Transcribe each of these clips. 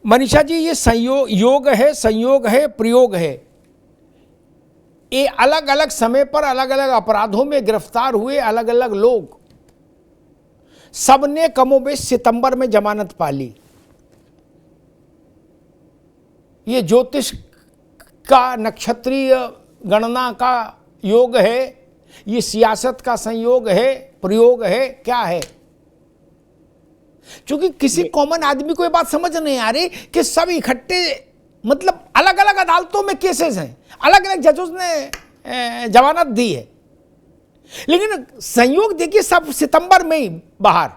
मनीषा जी, ये योग है, संयोग है, प्रयोग है। ये अलग अलग समय पर अलग अलग अपराधों में गिरफ्तार हुए अलग अलग लोग, सबने कमोबेश सितंबर में जमानत पा ली। ये ज्योतिष का, नक्षत्रीय गणना का योग है, ये सियासत का संयोग है, प्रयोग है, क्या है? क्योंकि किसी कॉमन आदमी को ये बात समझ नहीं आ रही कि सब इकट्ठे, मतलब अलग अलग अदालतों में केसेस हैं, अलग अलग जजों ने जमानत दी है, लेकिन संयोग देखिए सब सितंबर में ही बाहर।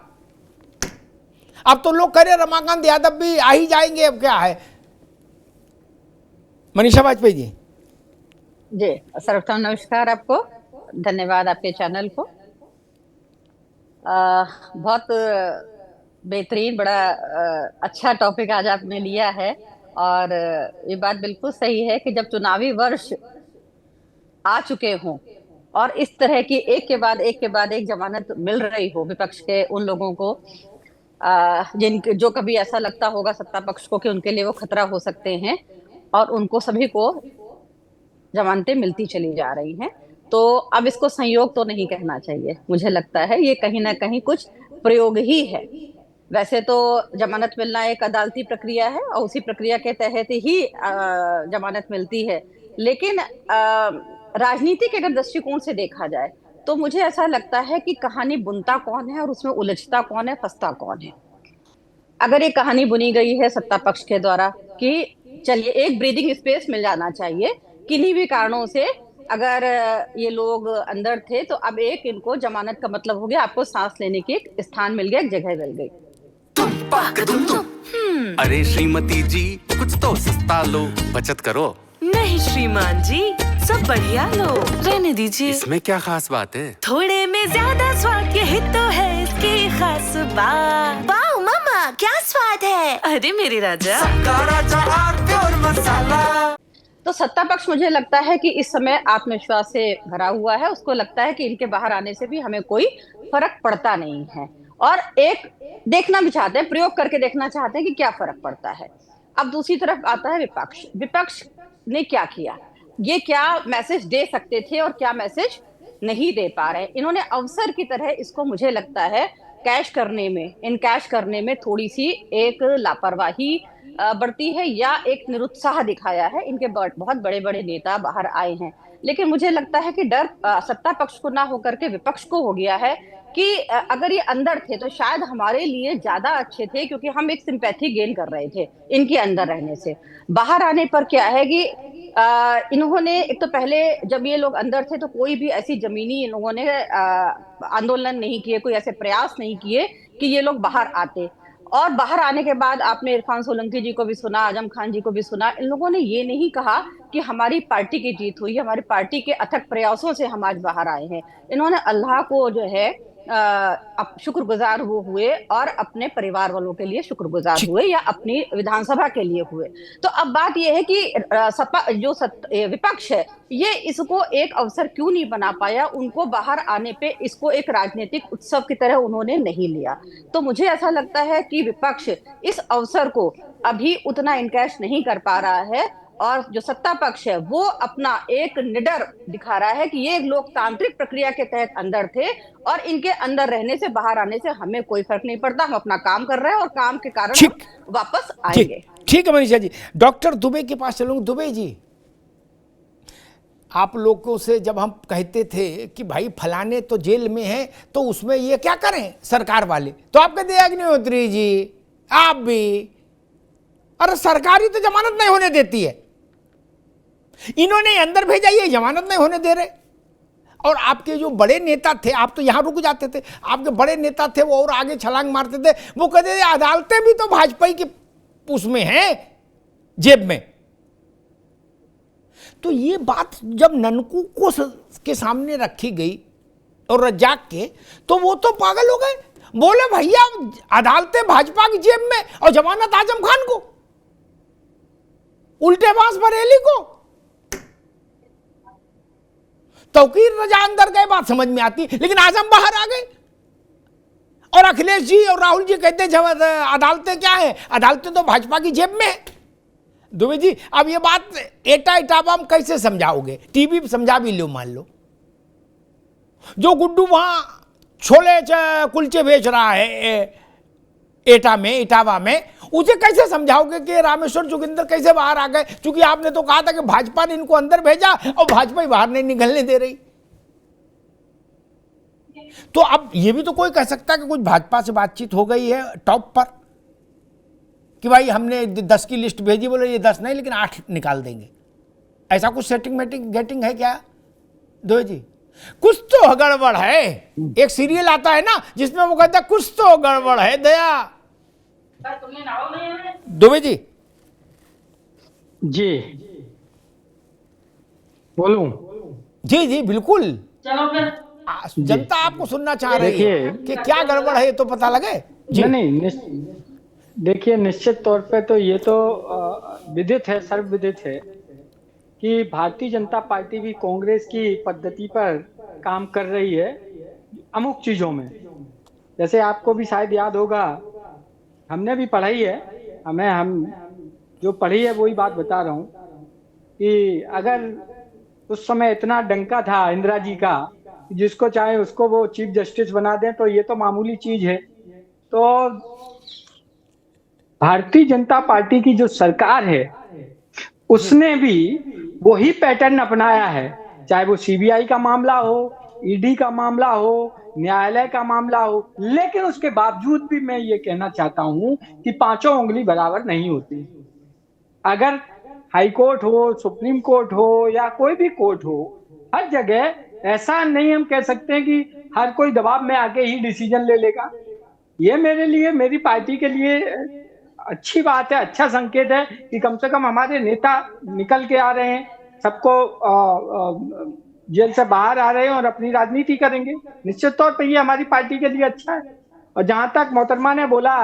अब तो लोग कह रहे रमाकांत यादव भी आ ही जाएंगे, अब क्या है? मनीषा वाजपेयी जी। जी, सर्वप्रथम नमस्कार आपको, धन्यवाद आपके चैनल को। बहुत बेहतरीन, बड़ा अच्छा टॉपिक आज आपने लिया है। और ये बात बिल्कुल सही है कि जब चुनावी वर्ष आ चुके हों और इस तरह की एक के बाद एक जमानत मिल रही हो विपक्ष के उन लोगों को, जिनके जो कभी ऐसा लगता होगा सत्ता पक्ष को कि उनके लिए वो खतरा हो सकते हैं, और उनको सभी को जमानतें मिलती चली जा रही हैं, तो अब इसको संयोग तो नहीं कहना चाहिए। मुझे लगता है ये कहीं ना कहीं कुछ प्रयोग ही है। वैसे तो जमानत मिलना एक अदालती प्रक्रिया है और उसी प्रक्रिया के तहत ही जमानत मिलती है, लेकिन राजनीति के अगर दृष्टिकोण से देखा जाए तो मुझे ऐसा लगता है कि कहानी बुनता कौन है और उसमें उलझता कौन है, फंसता कौन है। अगर ये कहानी बुनी गई है सत्ता पक्ष के द्वारा कि चलिए एक ब्रीदिंग स्पेस मिल जाना चाहिए, किन्हीं भी कारणों से अगर ये लोग अंदर थे तो अब एक इनको जमानत का मतलब हो गया, आपको सांस लेने की एक स्थान मिल गया, एक जगह मिल गई। अरे श्रीमती जी, कुछ तो सस्ता लो, बचत करो। नहीं श्रीमान जी, सब बढ़िया लो, रहने दीजिए। इसमें क्या खास बात है? थोड़े में ज्यादा स्वाद, यही तो है इसकी खास बात। वाओ मामा, क्या स्वाद है। अरे मेरे राजा, प्योर मसाला। तो सत्ता पक्ष मुझे लगता है कि इस समय आत्मविश्वास से भरा हुआ है। उसको लगता है कि इनके बाहर आने से भी हमें कोई फर्क पड़ता नहीं है, और एक देखना भी चाहते हैं, प्रयोग करके देखना चाहते हैं कि क्या फर्क पड़ता है। अब दूसरी तरफ आता है विपक्ष। विपक्ष ने क्या किया, ये क्या मैसेज दे सकते थे और क्या मैसेज नहीं दे पा रहे। इन्होंने अवसर की तरह इसको, मुझे लगता है, कैश करने में थोड़ी सी एक लापरवाही बढ़ती है या एक निरुत्साह दिखाया है। इनके बहुत बड़े बड़े नेता बाहर आए हैं, लेकिन मुझे लगता है कि डर सत्ता पक्ष को ना होकर के विपक्ष को हो गया है कि अगर ये अंदर थे तो शायद हमारे लिए ज्यादा अच्छे थे, क्योंकि हम एक सिंपैथी गेन कर रहे थे इनके अंदर रहने से। बाहर आने पर क्या है कि इन्होंने, एक तो पहले जब ये लोग अंदर थे तो कोई भी ऐसी जमीनी इन्होंने आंदोलन नहीं किए, कोई ऐसे प्रयास नहीं किए कि ये लोग बाहर आते। और बाहर आने के बाद आपने इरफान सोलंकी जी को भी सुना, आजम खान जी को भी सुना, इन लोगों ने ये नहीं कहा कि हमारी पार्टी की जीत हुई, हमारी पार्टी के अथक प्रयासों से हम आज बाहर आए हैं। इन्होंने अल्लाह को जो है शुक्रगुजार वो हुए और अपने परिवार वालों के लिए शुक्रगुजार हुए या अपनी विधानसभा के लिए हुए। तो अब बात यह है कि विपक्ष है, ये इसको एक अवसर क्यों नहीं बना पाया, उनको बाहर आने पे इसको एक राजनीतिक उत्सव की तरह उन्होंने नहीं लिया। तो मुझे ऐसा लगता है कि विपक्ष इस अवसर को अभी उतना इनकैश नहीं कर पा रहा है, और जो सत्ता पक्ष है वो अपना एक निडर दिखा रहा है कि ये लोकतांत्रिक प्रक्रिया के तहत अंदर थे और इनके अंदर रहने से, बाहर आने से हमें कोई फर्क नहीं पड़ता, हम अपना काम कर रहे हैं और काम के कारण हम वापस आएंगे। ठीक है मनीषा जी, डॉक्टर दुबे के पास चलूंगा। दुबे जी, आप लोगों से जब हम कहते थे कि भाई फलाने तो जेल में है तो उसमें ये क्या करें सरकार वाले, तो आप कहते अग्निहोत्री जी आप भी, अरे सरकार ही तो जमानत नहीं होने देती है, इन्होंने अंदर भेजा, ये जमानत नहीं होने दे रहे। और आपके जो बड़े नेता थे, आप तो यहां रुक जाते थे, आपके बड़े नेता थे वो और आगे छलांग मारते थे, वो कहते थे अदालतें भी तो भाजपा की उसमें हैं, जेब में। तो ये बात जब ननकू को के सामने रखी गई और रज्जाक के, तो वो तो पागल हो गए, बोले भैया अदालतें भाजपा की जेब में और जमानत आजम खान को, उल्टे बांस बरेली को। तौकीर रजा अंदर गए, बात समझ में आती, लेकिन आजम बाहर आ गए। और अखिलेश जी और राहुल जी कहते हैं अदालतें क्या है, अदालतें तो भाजपा की जेब में है। दुबे जी अब ये बात एटा इटापा हम कैसे समझाओगे? टीवी समझा भी लो, मान लो जो गुड्डू वहां छोले कुलचे बेच रहा है इटावा में, उसे कैसे समझाओगे कि रामेश्वर जोगिंदर कैसे बाहर आ गए? क्योंकि आपने तो कहा था कि भाजपा ने इनको अंदर भेजा और भाजपा ही बाहर नहीं निकलने दे रही। तो अब ये भी तो कोई कह सकता है कि कुछ भाजपा से बातचीत हो गई है टॉप पर कि भाई हमने 10 की लिस्ट भेजी, बोले ये 10 नहीं लेकिन 8 निकाल देंगे, ऐसा कुछ सेटिंग गेटिंग है क्या? दो जी कुछ तो गड़बड़ है। एक सीरियल आता है ना जिसमें वो कहता है कुछ तो गड़बड़ है दया। दुबे जी बोलूं? जी बिल्कुल, जनता आपको सुनना चाह रही है कि क्या गड़बड़ है, ये तो पता लगे जी। नहीं देखिए, निश्चित तौर पे तो ये तो विदित है, सर्वविदित है कि भारतीय जनता पार्टी भी कांग्रेस की पद्धति पर काम कर रही है अमुक चीजों में। जैसे आपको भी शायद याद होगा, हमने भी पढ़ाई है, हम जो पढ़ी है वही बात बता रहा हूँ कि अगर उस समय इतना डंका था इंदिरा जी का, जिसको चाहे उसको वो चीफ जस्टिस बना दें, तो ये तो मामूली चीज है। तो भारतीय जनता पार्टी की जो सरकार है उसने भी वही पैटर्न अपनाया है, चाहे वो सीबीआई का मामला हो, ईडी का मामला हो, न्यायालय का मामला हो। लेकिन उसके बावजूद भी मैं ये कहना चाहता हूं कि पांचों उंगली बराबर नहीं होती। अगर हाई कोर्ट हो, सुप्रीम कोर्ट हो या कोई भी कोर्ट हो, हर जगह ऐसा नहीं हम कह सकते हैं कि हर कोई दबाव में आके ही डिसीजन ले लेगा। ये मेरे लिए, मेरी पार्टी के लिए अच्छी बात है, अच्छा संकेत है कि कम से कम हमारे नेता निकल के आ रहे हैं, सबको जेल से बाहर आ रहे हैं और अपनी राजनीति करेंगे। निश्चित तौर पर ये हमारी पार्टी के लिए अच्छा है। और जहां तक मोहतरमा ने बोला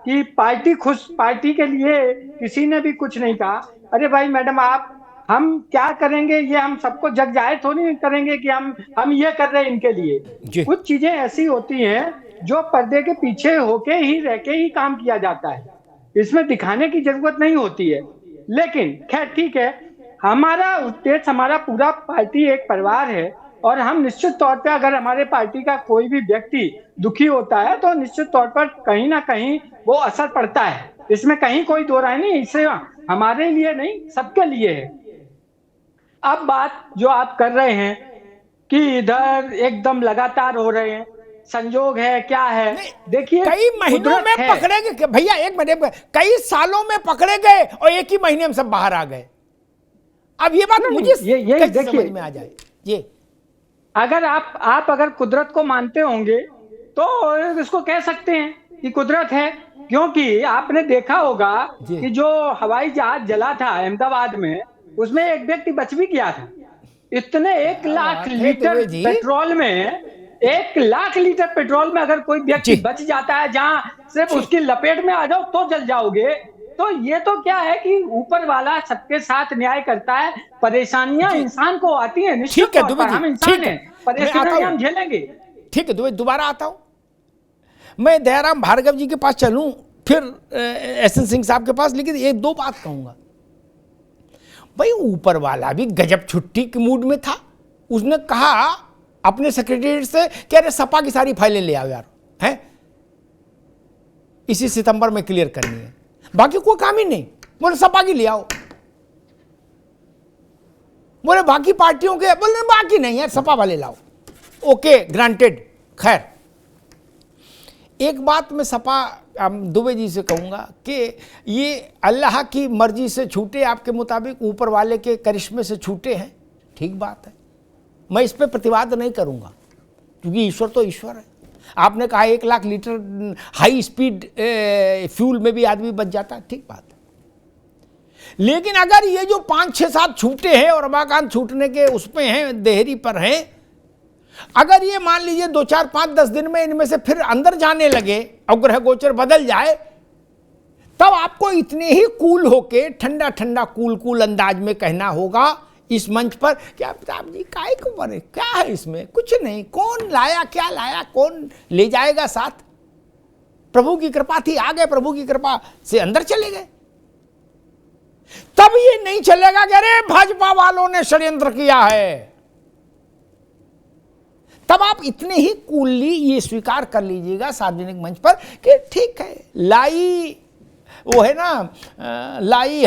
कि पार्टी खुश, पार्टी के लिए किसी ने भी कुछ नहीं कहा। अरे भाई मैडम, हम क्या करेंगे ये हम सबको जग जाहिर थोड़ी नहीं करेंगे कि हम ये कर रहे हैं इनके लिए। कुछ चीजें ऐसी होती हैं जो पर्दे के पीछे होके ही रह के ही काम किया जाता है, इसमें दिखाने की जरूरत नहीं होती है। लेकिन खैर ठीक है, हमारा उद्देश्य, हमारा पूरा पार्टी एक परिवार है और हम निश्चित तौर पे अगर हमारे पार्टी का कोई भी व्यक्ति दुखी होता है तो निश्चित तौर पर कहीं ना कहीं वो असर पड़ता है, इसमें कहीं कोई दो राय नहीं। इससे हमारे लिए नहीं, सबके लिए है। अब बात जो आप कर रहे हैं कि इधर एकदम लगातार हो रहे हैं, संजोग है क्या है? देखिए, कई महीनों में पकड़े गए भैया, एक मिनट, कई सालों में पकड़े गए और एक ही महीने में सब बाहर आ गए। अब ये बात मुझे ये समझ में आ जाए। ये अगर आप अगर कुदरत को मानते होंगे तो इसको कह सकते हैं कि कुदरत है, क्योंकि आपने देखा होगा कि जो हवाई जहाज जला था अहमदाबाद में, उसमें एक व्यक्ति बच भी गया था। इतने 1 लाख लीटर पेट्रोल में, 1 लाख लीटर पेट्रोल में अगर कोई व्यक्ति बच जाता है, जहां सिर्फ उसकी लपेट में आ जाओ तो जल जाओगे, तो ये तो क्या है कि ऊपर वाला सबके साथ न्याय करता है। परेशानियां इंसान को आती हैं, निश्चित तौर पर हम इंसान हैं, परेशानियां हम झेलेंगे। ठीक है दुबे, दोबारा आता हूं मैं, दयाराम भार्गव जी के पास चलूं, फिर एसएन सिंह साहब के पास। लेकिन एक दो बात कहूंगा भाई, ऊपर वाला भी गजब छुट्टी के मूड में था। उसने कहा अपने सेक्रेटरी से कि अरे सपा की सारी फाइलें ले आओ यार, हैं इसी सितंबर में क्लियर करनी है, बाकी कोई काम ही नहीं। बोले सपा की ले आओ, बोले बाकी पार्टियों के, बोले बाकी नहीं यार सपा वाले लाओ। Okay granted. खैर एक बात मैं सपा दुबे जी से कहूंगा कि ये अल्लाह की मर्जी से छूटे, आपके मुताबिक ऊपर वाले के करिश्मे से छूटे हैं, ठीक बात है, मैं इस पे प्रतिवाद नहीं करूंगा, क्योंकि ईश्वर तो ईश्वर है। आपने कहा 1 lakh litre high speed fuel में भी आदमी बच जाता है, ठीक बात है। लेकिन अगर ये जो 5, 6, 7 छूटे हैं और रमाकांत छूटने के उसमें हैं, देहरी पर हैं, अगर ये मान लीजिए 2, 4, 5, 10 दिन में इनमें से फिर अंदर जाने लगे और ग्रह गोचर बदल जाए, तब आपको इतने ही कूल होके, ठंडा ठंडा कूल अंदाज में कहना होगा इस मंच पर कि अमिताभ जी काय को बने, क्या है इसमें, कुछ नहीं, कौन लाया, क्या लाया, कौन ले जाएगा साथ, प्रभु की कृपा थी, आ गए, प्रभु की कृपा से अंदर चले गए। तब ये नहीं चलेगा कि अरे भाजपा वालों ने षड्यंत्र किया है। तब आप इतने ही कूलली ये स्वीकार कर लीजिएगा सार्वजनिक मंच पर कि ठीक है, लाई वो है ना, लाई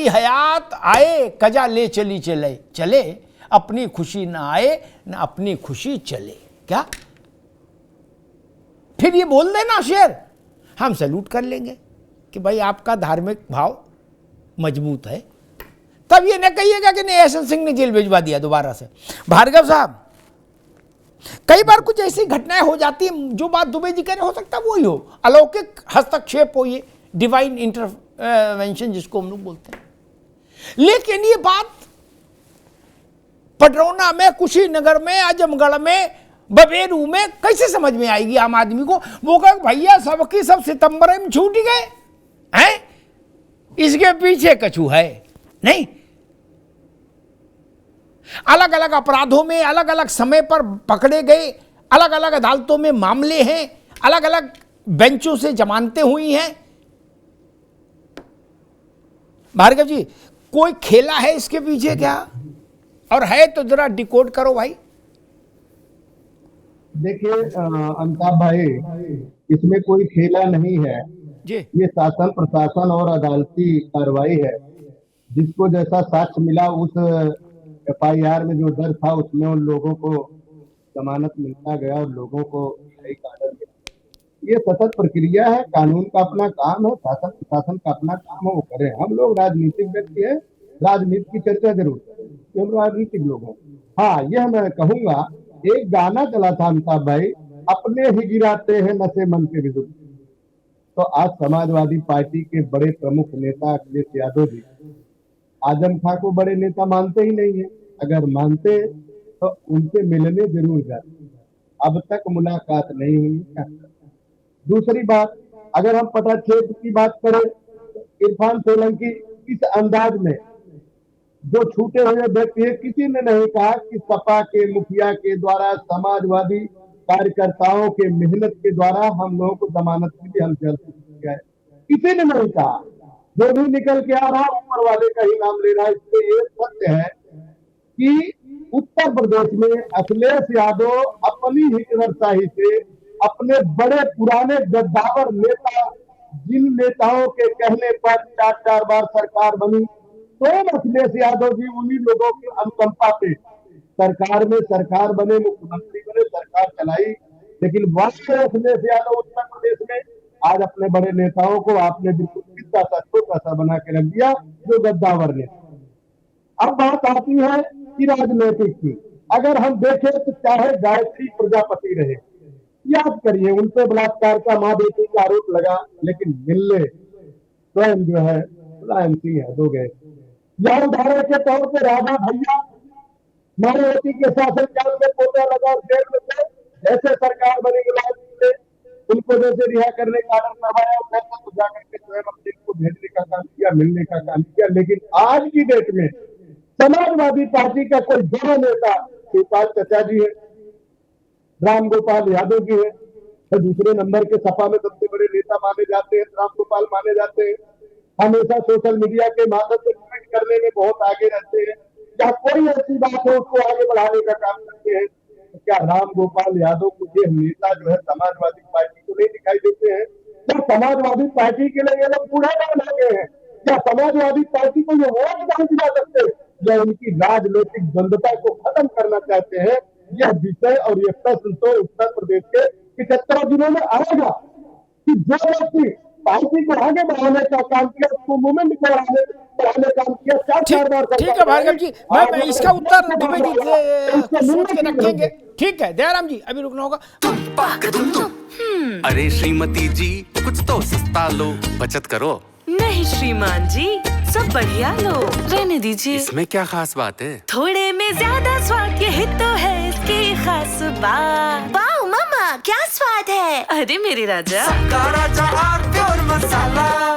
हयात आए कजा ले चली चले, चले अपनी खुशी ना आए ना अपनी खुशी चले। क्या फिर ये बोल देना शेर, हम सैल्यूट कर लेंगे कि भाई आपका धार्मिक भाव मजबूत है। तब ये न कहिएगा कि नहीं यशवंत सिंह ने जेल भिजवा दिया दोबारा से। भार्गव साहब, कई बार कुछ ऐसी घटनाएं हो जाती हैं, जो बात दुबे जी कह रहे, हो सकता है वही हो, अलौकिक हस्तक्षेप हो, ये डिवाइन इंटरवेंशन जिसको हम लोग बोलते हैं। लेकिन ये बात पडरौना में, कुशीनगर में, आजमगढ़ में, बबेरू में कैसे समझ में आएगी आम आदमी को? वो कहे भैया सबकी सब सितंबर में छूट गए हैं, इसके पीछे कछु है नहीं। अलग अलग अपराधों में अलग अलग समय पर पकड़े गए, अलग अलग अदालतों में मामले हैं, अलग अलग बेंचों से जमानतें हुई हैं। भार्गव जी, कोई खेला है इसके पीछे क्या? और है तो जरा डिकोड करो भाई। देखिए अमिताभ भाई, इसमें कोई खेला नहीं है जी। ये शासन प्रशासन और अदालती कार्रवाई है। जिसको जैसा साक्ष्य मिला उस FIR में जो दर्ज था उसमें उन लोगों को जमानत मिलता गया और लोगों को सही आर्डर मिला। ये सतत प्रक्रिया है, कानून का अपना काम है, शासन प्रशासन का अपना काम है, वो करें। हम लोग राजनीतिक व्यक्ति हैं, राजनीति की चर्चा जरूर करें, हम राजनीतिक लोग हैं। हाँ, यह मैं कहूंगा, एक गाना चला था अमिताभ भाई, अपने ही गिराते हैं नशे मन के विरुद्ध। तो आज समाजवादी पार्टी के बड़े प्रमुख नेता अखिलेश यादव जी आजम खां को बड़े नेता मानते ही नहीं है। अगर मानते तो उनसे मिलने जरूर जाते, अब तक मुलाकात नहीं हुई। दूसरी बात, अगर हम पटाक्षेप की बात करें तो इरफान सोलंकी इस अंदाज में जो छूटे हुए व्यक्ति है, किसी ने नहीं कहा कि सपा के मुखिया के द्वारा, समाजवादी कार्यकर्ताओं के मेहनत के द्वारा हम लोगों को जमानत मिली, हम जल्द गए, किसी ने नहीं कहा। जो भी निकल के आ रहा ऊपर वाले का ही नाम ले रहा है। इससे ये सत्य है कि उत्तर प्रदेश में अखिलेश यादव अपनी हिटलरशाही से अपने बड़े पुराने गद्दावर नेता, जिन नेताओं के कहने पर 4-4 बार सरकार बनी, तो अखिलेश यादव जी उन्हीं लोगों की अनुकंपा पे सरकार में सरकार बने, मुख्यमंत्री बने, सरकार चलाई। लेकिन वास्तव अखिलेश यादव उत्तर प्रदेश में आज अपने बड़े नेताओं को आपने बिल्कुल कितना सा छोटा सा बना के रख दिया, जो गद्दावर ने। अब बात आती है कि राजनीतिक की, अगर हम देखें तो चाहे गायत्री प्रजापति रहे, याद करिए उन पे बलात्कार का मां बेटी का आरोप लगा, लेकिन मिलने स्वयं जो है मुलायम सिंह यादव गए। यह उदाहरण के तौर पर राजा भैया मायावती के शासन काल में पोता लगा और जेल में थे, जैसे सरकार बनी मुलायम सिंह ने उनको जैसे रिहा करने का आदेश करवाया, तो जाकर के स्वयं अपने को भेजने का काम किया, मिलने का काम किया। लेकिन आज की डेट में समाजवादी पार्टी का कोई बड़ा नेता शिवपाल चचा जी है, राम गोपाल यादव जी है, तो दूसरे नंबर के सपा में सबसे बड़े नेता माने जाते हैं, राम गोपाल माने जाते हैं। हमेशा सोशल मीडिया के माध्यम से ट्वीट करने में बहुत आगे रहते हैं, या कोई ऐसी बात हो उसको आगे बढ़ाने का काम करते हैं। तो क्या राम गोपाल यादव को ये नेता जो है समाजवादी पार्टी को नहीं दिखाई देते हैं? क्या समाजवादी पार्टी के लिए ये लोग कूड़ादान हो गए हैं? क्या समाजवादी पार्टी को ये वोट नहीं दिला सकते, या उनकी राजनीतिक द्वंद्वता को खत्म करना चाहते हैं? यह विषय और यह प्रश्न तो उत्तर प्रदेश के 75 जिलों में आएगा कि जो व्यक्ति पार्टी को आगे बढ़ाने का काम किया, उसको मूवमेंट को बढ़ाने का काम किया, 4 बार। ठीक है भार्गव जी, मैं इसका उत्तर दुबे जी से सोच के रखेंगे। ठीक है दयाराम जी, अभी रुकना होगा। अरे श्रीमती जी, कुछ तो सस्ता लो, बचत करो। नहीं श्रीमान जी, सब बढ़िया लो, रहने दीजिए। इसमें क्या खास बात है? थोड़े में ज्यादा स्वाद, यही तो है इसकी खास बात। वाओ मामा, क्या स्वाद है। अरे मेरे राजा, राजा और प्योर मसाला।